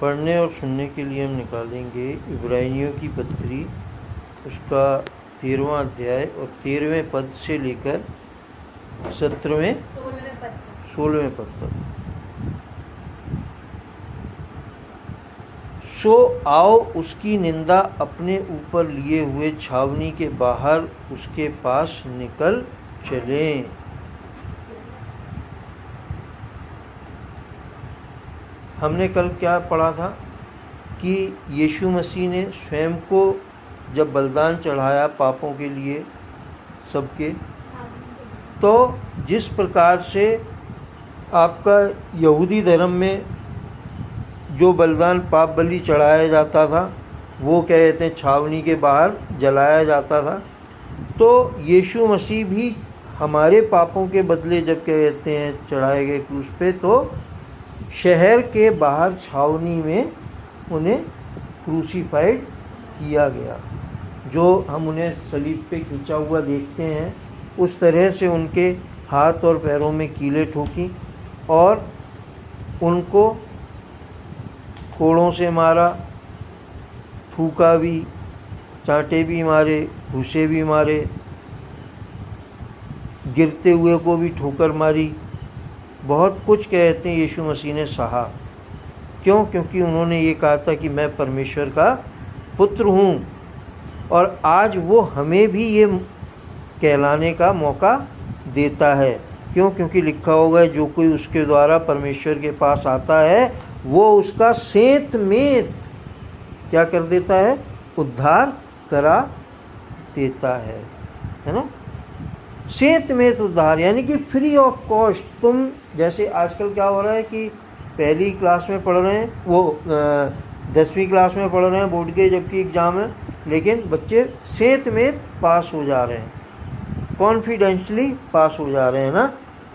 पढ़ने और सुनने के लिए हम निकालेंगे इब्रानियों की पत्री, उसका 13वां अध्याय और 13वें पद से लेकर 16वें पद तक। सो आओ उसकी निंदा अपने ऊपर लिए हुए छावनी के बाहर उसके पास निकल चलें। हमने कल क्या पढ़ा था कि यीशु मसीह ने स्वयं को जब बलिदान चढ़ाया पापों के लिए सबके, तो जिस प्रकार से आपका यहूदी धर्म में जो बलिदान पाप बलि चढ़ाया जाता था वो क्या कहते हैं छावनी के बाहर जलाया जाता था, तो यीशु मसीह भी हमारे पापों के बदले जब क्या कहते हैं चढ़ाए गए क्रूस पे, तो शहर के बाहर छावनी में उन्हें क्रूसीफाइड किया गया। जो हम उन्हें सलीब पे खींचा हुआ देखते हैं उस तरह से उनके हाथ और पैरों में कीलें ठोकी और उनको कोड़ों से मारा, फूका भी, चांटे भी मारे, घूसे भी मारे, गिरते हुए को भी ठोकर मारी, बहुत कुछ कहते हैं यीशु मसीह ने सहा। क्यों? क्योंकि उन्होंने ये कहा था कि मैं परमेश्वर का पुत्र हूँ, और आज वो हमें भी ये कहलाने का मौका देता है। क्यों? क्योंकि लिखा होगा जो कोई उसके द्वारा परमेश्वर के पास आता है वो उसका सेंत मेत क्या कर देता है, उद्धार करा देता है ना। सेंत मेत उद्धार यानी कि फ्री ऑफ कॉस्ट। तुम जैसे आजकल क्या हो रहा है कि पहली क्लास में पढ़ रहे हैं, वो 10वीं क्लास में पढ़ रहे हैं बोर्ड के जबकि एग्ज़ाम है, लेकिन बच्चे सेंत मेत पास हो जा रहे हैं, कॉन्फिडेंशली पास हो जा रहे हैं ना,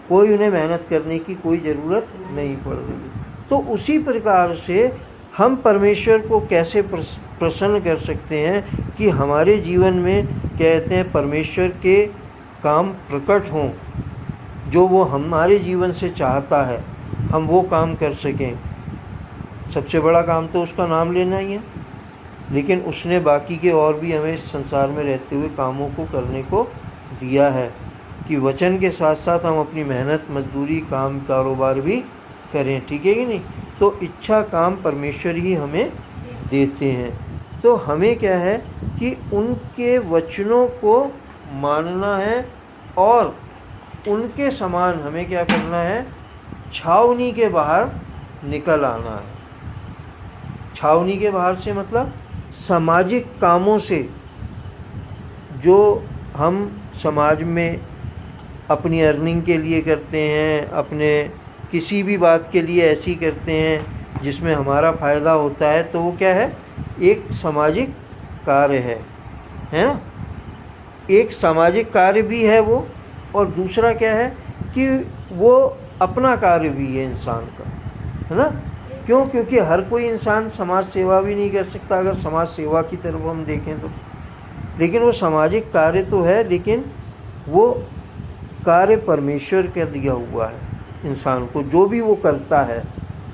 कोई उन्हें मेहनत करने की कोई ज़रूरत नहीं पड़ रही। तो उसी प्रकार से हम परमेश्वर को कैसे प्रसन्न कर सकते हैं कि हमारे जीवन में कहते हैं परमेश्वर के काम प्रकट हों, जो वो हमारे जीवन से चाहता है हम वो काम कर सकें। सबसे बड़ा काम तो उसका नाम लेना ही है, लेकिन उसने बाकी के और भी हमें इस संसार में रहते हुए कामों को करने को दिया है कि वचन के साथ साथ हम अपनी मेहनत मजदूरी काम कारोबार भी करें। ठीक है कि नहीं? तो इच्छा काम परमेश्वर ही हमें देते हैं। तो हमें क्या है कि उनके वचनों को मानना है और उनके समान हमें क्या करना है, छावनी के बाहर निकल आना है। छावनी के बाहर से मतलब सामाजिक कामों से, जो हम समाज में अपनी अर्निंग के लिए करते हैं, अपने किसी भी बात के लिए ऐसी करते हैं जिसमें हमारा फ़ायदा होता है, तो वो क्या है, एक सामाजिक कार्य है ना। एक सामाजिक कार्य भी है वो, और दूसरा क्या है कि वो अपना कार्य भी है इंसान का, है ना। क्यों? क्योंकि हर कोई इंसान समाज सेवा भी नहीं कर सकता अगर समाज सेवा की तरफ हम देखें तो, लेकिन वो सामाजिक कार्य तो है, लेकिन वो कार्य परमेश्वर का दिया हुआ है इंसान को, जो भी वो करता है।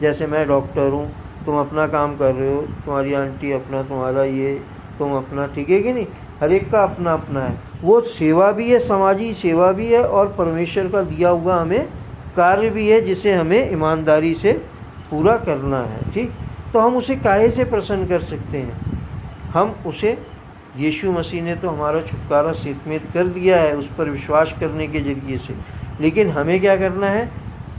जैसे मैं डॉक्टर हूँ, तुम अपना काम कर रहे हो, तुम्हारी आंटी अपना, तुम्हारा ये, तुम अपना, ठीक है कि नहीं। हर एक का अपना अपना है, वो सेवा भी है, समाजी सेवा भी है, और परमेश्वर का दिया हुआ हमें कार्य भी है जिसे हमें ईमानदारी से पूरा करना है। ठीक, तो हम उसे काहे से प्रसन्न कर सकते हैं? हम उसे, यीशु मसीह ने तो हमारा छुटकारा सेतमेत कर दिया है उस पर विश्वास करने के जरिए से, लेकिन हमें क्या करना है,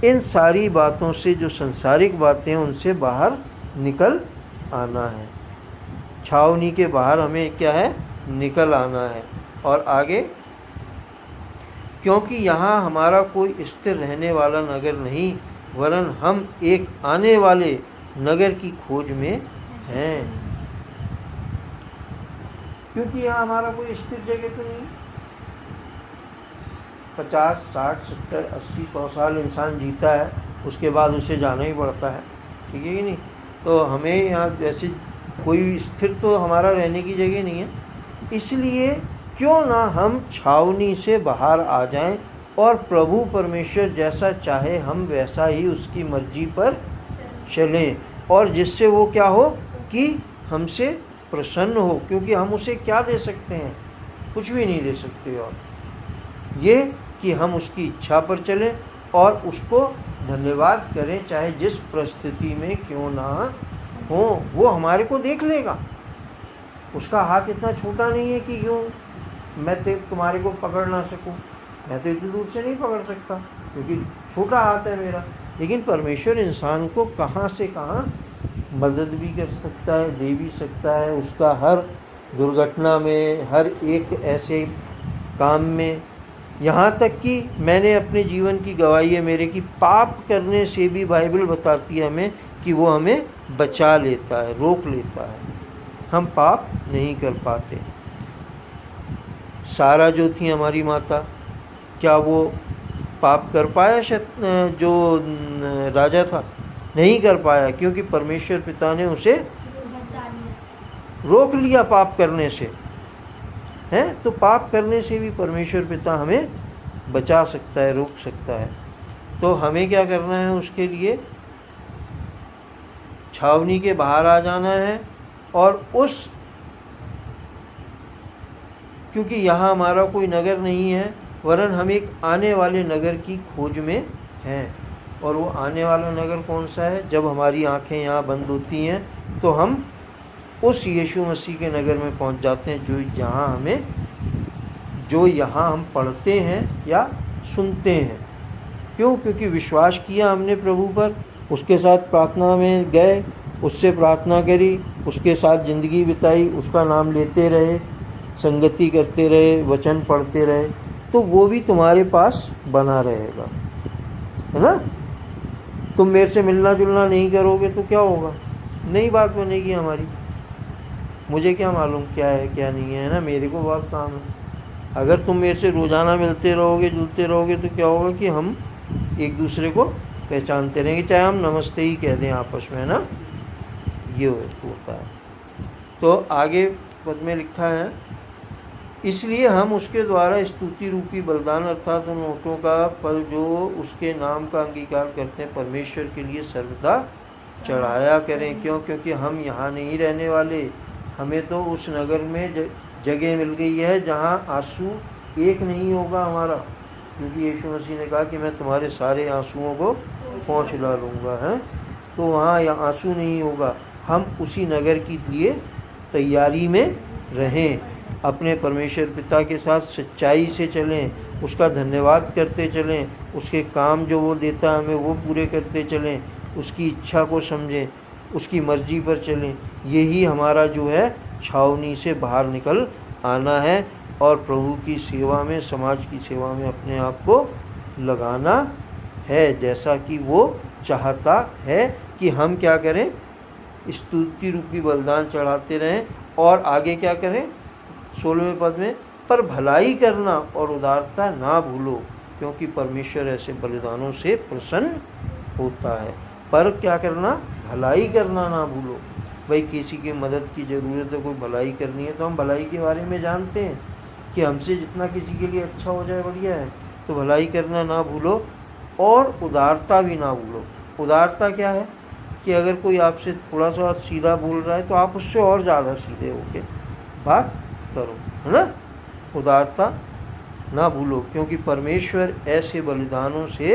इन सारी बातों से, जो संसारिक बातें हैं उनसे बाहर निकल आना है। छावनी के बाहर हमें क्या है, निकल आना है। और आगे, क्योंकि यहाँ हमारा कोई स्थिर रहने वाला नगर नहीं, वरन हम एक आने वाले नगर की खोज में हैं। क्योंकि यहाँ हमारा कोई स्थिर जगह तो नहीं। 50, 60, 70, 80, 100 साल इंसान जीता है, उसके बाद उसे जाना ही पड़ता है। ठीक है कि नहीं? तो हमें यहाँ जैसे कोई स्थिर तो हमारा रहने की जगह नहीं है, इसलिए क्यों ना हम छावनी से बाहर आ जाएं और प्रभु परमेश्वर जैसा चाहे हम वैसा ही उसकी मर्जी पर चलें। और जिससे वो क्या हो कि हमसे प्रसन्न हो, क्योंकि हम उसे क्या दे सकते हैं, कुछ भी नहीं दे सकते। और ये कि हम उसकी इच्छा पर चलें और उसको धन्यवाद करें, चाहे जिस परिस्थिति में क्यों ना हो, वो हमारे को देख लेगा। उसका हाथ इतना छोटा नहीं है कि यूँ मैं तुम्हारे को पकड़ ना सकूं। मैं तो इतनी दूर से नहीं पकड़ सकता क्योंकि छोटा हाथ है मेरा, लेकिन परमेश्वर इंसान को कहाँ से कहाँ मदद भी कर सकता है, दे भी सकता है। उसका हर दुर्घटना में, हर एक ऐसे काम में, यहाँ तक कि मैंने अपने जीवन की गवाही है मेरे की, पाप करने से भी बाइबल बताती है हमें कि वो हमें बचा लेता है, रोक लेता है। हम पाप नहीं कर पाते। सारा जो थी हमारी माता, क्या वो पाप कर पाया? जो राजा था नहीं कर पाया, क्योंकि परमेश्वर पिता ने उसे रोक लिया पाप करने से। हैं तो पाप करने से भी परमेश्वर पिता हमें बचा सकता है, रोक सकता है। तो हमें क्या करना है? उसके लिए छावनी के बाहर आ जाना है और उस, क्योंकि यहाँ हमारा कोई नगर नहीं है, वरन हम एक आने वाले नगर की खोज में हैं। और वो आने वाला नगर कौन सा है? जब हमारी आंखें यहाँ बंद होती हैं तो हम उस यीशु मसीह के नगर में पहुँच जाते हैं, जो यहाँ हम पढ़ते हैं या सुनते हैं। क्यों? क्योंकि विश्वास किया हमने प्रभु पर, उसके साथ प्रार्थना में गए, उससे प्रार्थना करी, उसके साथ ज़िंदगी बिताई, उसका नाम लेते रहे, संगति करते रहे, वचन पढ़ते रहे, तो वो भी तुम्हारे पास बना रहेगा, है ना। तुम मेरे से मिलना जुलना नहीं करोगे तो क्या होगा? नई बात बनेगी हमारी। मुझे क्या मालूम क्या है क्या नहीं है ना, मेरे को बहुत काम है। अगर तुम मेरे से रोज़ाना मिलते रहोगे, जुलते रहोगे, तो क्या होगा कि हम एक दूसरे को पहचानते रहेंगे, चाहे हम नमस्ते ही कह दें आपस में, है ना। ये होता है। तो आगे पद में लिखा है, इसलिए हम उसके द्वारा स्तुति रूपी बलिदान अर्थात उन ओठों का फल जो उसके नाम का अंगीकार करते हैं, परमेश्वर के लिए सर्वदा चढ़ाया करें। क्यों? क्योंकि हम यहाँ नहीं रहने वाले, हमें तो उस नगर में जगह मिल गई है जहाँ आंसू एक नहीं होगा हमारा, क्योंकि यीशु मसीह ने कहा कि मैं तुम्हारे सारे आंसुओं को पोंछ डालूंगा, है। तो वहाँ आंसू नहीं होगा। हम उसी नगर के लिए तैयारी में रहें, अपने परमेश्वर पिता के साथ सच्चाई से चलें, उसका धन्यवाद करते चलें, उसके काम जो वो देता है हमें वो पूरे करते चलें, उसकी इच्छा को समझें, उसकी मर्जी पर चलें। यही हमारा जो है छावनी से बाहर निकल आना है और प्रभु की सेवा में, समाज की सेवा में अपने आप को लगाना है, जैसा कि वो चाहता है कि हम क्या करें? स्तुति रूपी बलिदान चढ़ाते रहें। और आगे क्या करें? 16वें पद में, पर भलाई करना और उदारता ना भूलो, क्योंकि परमेश्वर ऐसे बलिदानों से प्रसन्न होता है। पर क्या करना? भलाई करना ना भूलो। भाई किसी की मदद की ज़रूरत है, कोई भलाई करनी है, तो हम भलाई के बारे में जानते हैं कि हमसे जितना किसी के लिए अच्छा हो जाए बढ़िया है। तो भलाई करना ना भूलो और उदारता भी ना भूलो। उदारता क्या है? कि अगर कोई आपसे थोड़ा सा सीधा बोल रहा है तो आप उससे और ज़्यादा सीधे होके बात करो, है ना। उदारता ना भूलो, क्योंकि परमेश्वर ऐसे बलिदानों से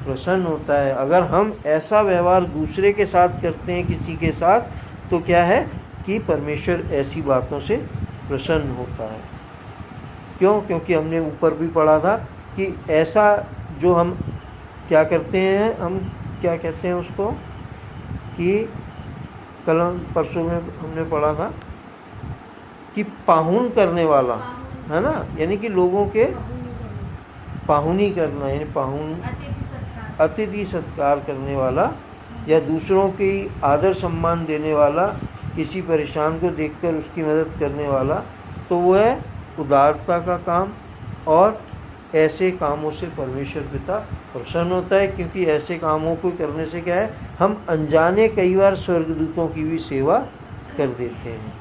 प्रसन्न होता है। अगर हम ऐसा व्यवहार दूसरे के साथ करते हैं, किसी के साथ, तो क्या है कि परमेश्वर ऐसी बातों से प्रसन्न होता है। क्यों? क्योंकि हमने ऊपर भी पढ़ा था कि ऐसा जो हम क्या करते हैं, हम क्या कहते हैं उसको, कि कल परसों में हमने पढ़ा था कि पाहुन करने वाला, है ना, यानी कि लोगों के पाहुनी करना, यानी पाहुन अतिथि सत्कार करने वाला, या दूसरों की आदर सम्मान देने वाला, किसी परेशान को देखकर उसकी मदद करने वाला, तो वो है उदारता का काम। और ऐसे कामों से परमेश्वर पिता प्रसन्न होता है, क्योंकि ऐसे कामों को करने से क्या है, हम अनजाने कई बार स्वर्गदूतों की भी सेवा कर देते हैं।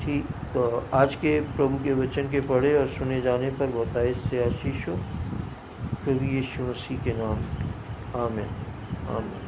ठीक, तो आज के प्रभु के वचन के पढ़े और सुने जाने पर बहुतायत से आशीष हो, प्रभु यीशु मसीह के नाम, आमीन, आमीन।